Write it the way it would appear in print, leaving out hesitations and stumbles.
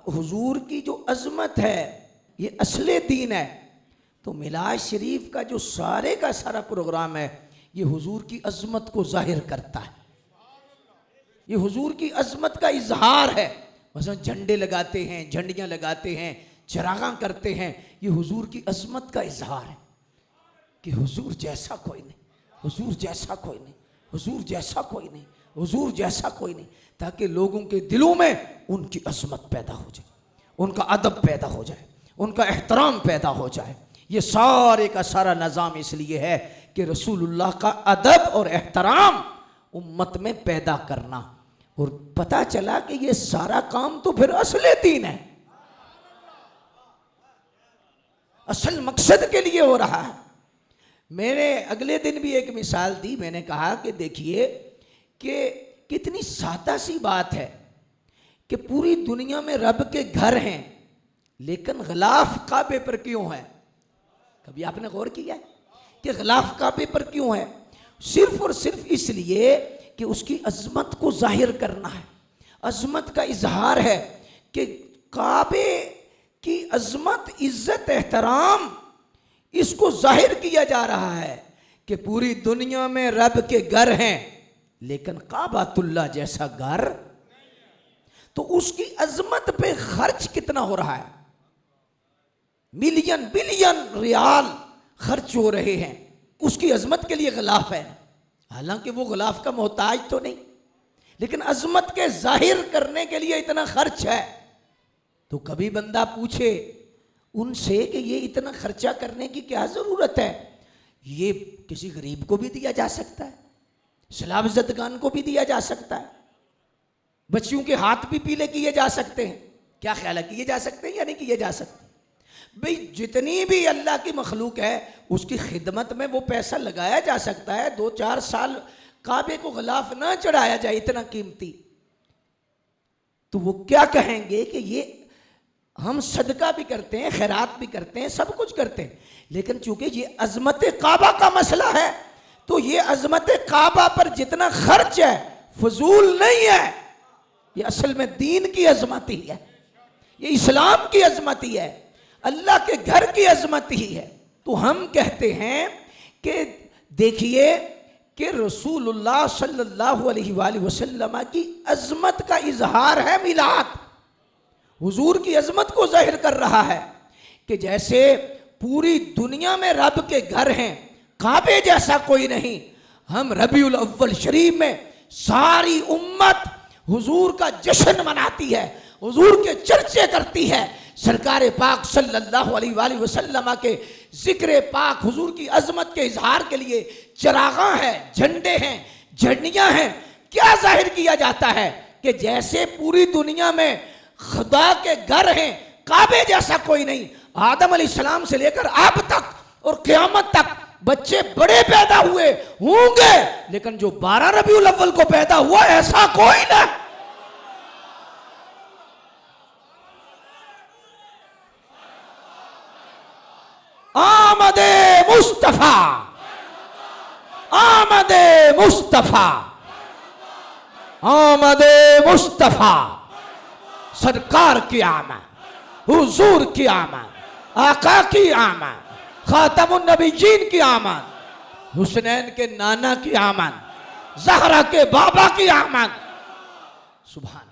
हुजूर की जो अजमत है ये असले दीन है। तो मिलाद शरीफ का जो सारे का सारा प्रोग्राम है ये हुजूर की अजमत को जाहिर करता है, ये हुजूर की अजमत का इजहार है। मतलब झंडे लगाते हैं, झंडियाँ लगाते हैं, चरागा करते हैं, ये हुजूर की अजमत का इजहार है कि हुजूर जैसा कोई नहीं, हुजूर जैसा कोई नहीं, हुजूर जैसा कोई नहीं, हुजूर जैसा कोई नहीं, ताकि लोगों के दिलों में उनकी अजमत पैदा हो जाए, उनका अदब पैदा हो जाए, उनका एहतराम पैदा हो जाए। ये सारे का सारा निज़ाम इसलिए है कि रसूलुल्लाह का अदब और एहतराम उम्मत में पैदा करना। और पता चला कि ये सारा काम तो फिर असले दीन है, असल मकसद के लिए हो रहा है। मैंने अगले दिन भी एक मिसाल दी, मैंने कहा कि देखिए कि कितनी सादा सी बात है कि पूरी दुनिया में रब के घर हैं लेकिन गिलाफ काबे पर क्यों है? कभी आपने गौर किया है कि गिलाफ काबे पर क्यों है? सिर्फ और सिर्फ इसलिए कि उसकी अजमत को जाहिर करना है, अजमत का इजहार है कि काबे की अजमत, इज्जत, एहतराम, इसको जाहिर किया जा रहा है कि पूरी दुनिया में रब के घर हैं लेकिन काबातुल्लाह जैसा घर। तो उसकी अजमत पे खर्च कितना हो रहा है? मिलियन बिलियन रियाल खर्च हो रहे हैं उसकी अजमत के लिए। गिलाफ है, हालांकि वो गिलाफ का मोहताज तो नहीं, लेकिन अजमत के जाहिर करने के लिए इतना खर्च है। तो कभी बंदा पूछे उनसे कि ये इतना खर्चा करने की क्या ज़रूरत है? ये किसी गरीब को भी दिया जा सकता है, सलाब-ज़दगान को भी दिया जा सकता है, बच्चियों के हाथ भी पीले किए जा सकते हैं। क्या ख्याल है, किए जा सकते हैं या नहीं किए जा सकते? भाई जितनी भी अल्लाह की मखलूक है उसकी खिदमत में वो पैसा लगाया जा सकता है। 2-4 साल काबे को गिलाफ ना चढ़ाया जाए इतना कीमती, तो वो क्या कहेंगे कि ये हम सदका भी करते हैं, खैरात भी करते हैं, सब कुछ करते हैं, लेकिन चूंकि ये अजमत काबा का मसला है तो ये अजमत काबा पर जितना खर्च है फजूल नहीं है, ये असल में दीन की अजमत ही है, ये इस्लाम की अजमत ही है, अल्लाह के घर की अजमत ही है। तो हम कहते हैं कि देखिए कि रसूलुल्लाह सल्लल्लाहु अलैहि वसल्लम की अजमत का इजहार है मिलाद, हुजूर की अजमत को जाहिर कर रहा है कि जैसे पूरी दुनिया में रब के घर हैं, काबे जैसा कोई नहीं। हम रबीउल अव्वल शरीफ में सारी उम्मत हुजूर का जश्न मनाती है, हुजूर के चर्चे करती है, सरकार पाक सल्लल्लाहु अलैहि वसल्लम के जिक्र पाक, हुजूर की अजमत के इजहार के लिए चरागा है, झंडे हैं, झंडियां हैं। क्या जाहिर किया जाता है कि जैसे पूरी दुनिया में खुदा के घर हैं, काबे जैसा कोई नहीं। आदम अलैहिस्सलाम से लेकर अब तक और क़यामत तक बच्चे बड़े पैदा हुए होंगे, लेकिन जो 12 रबीउल अव्वल को पैदा हुआ ऐसा कोई ना। आमदे मुस्तफा, आमदे मुस्तफा, आमदे मुस्तफा, सरकार की आमद, हुजूर की आमद, आका की आमद, खातमुन नबीयीन की आमद, हुसनैन के नाना की आमद, ज़हरा के बाबा की आमद। सुभान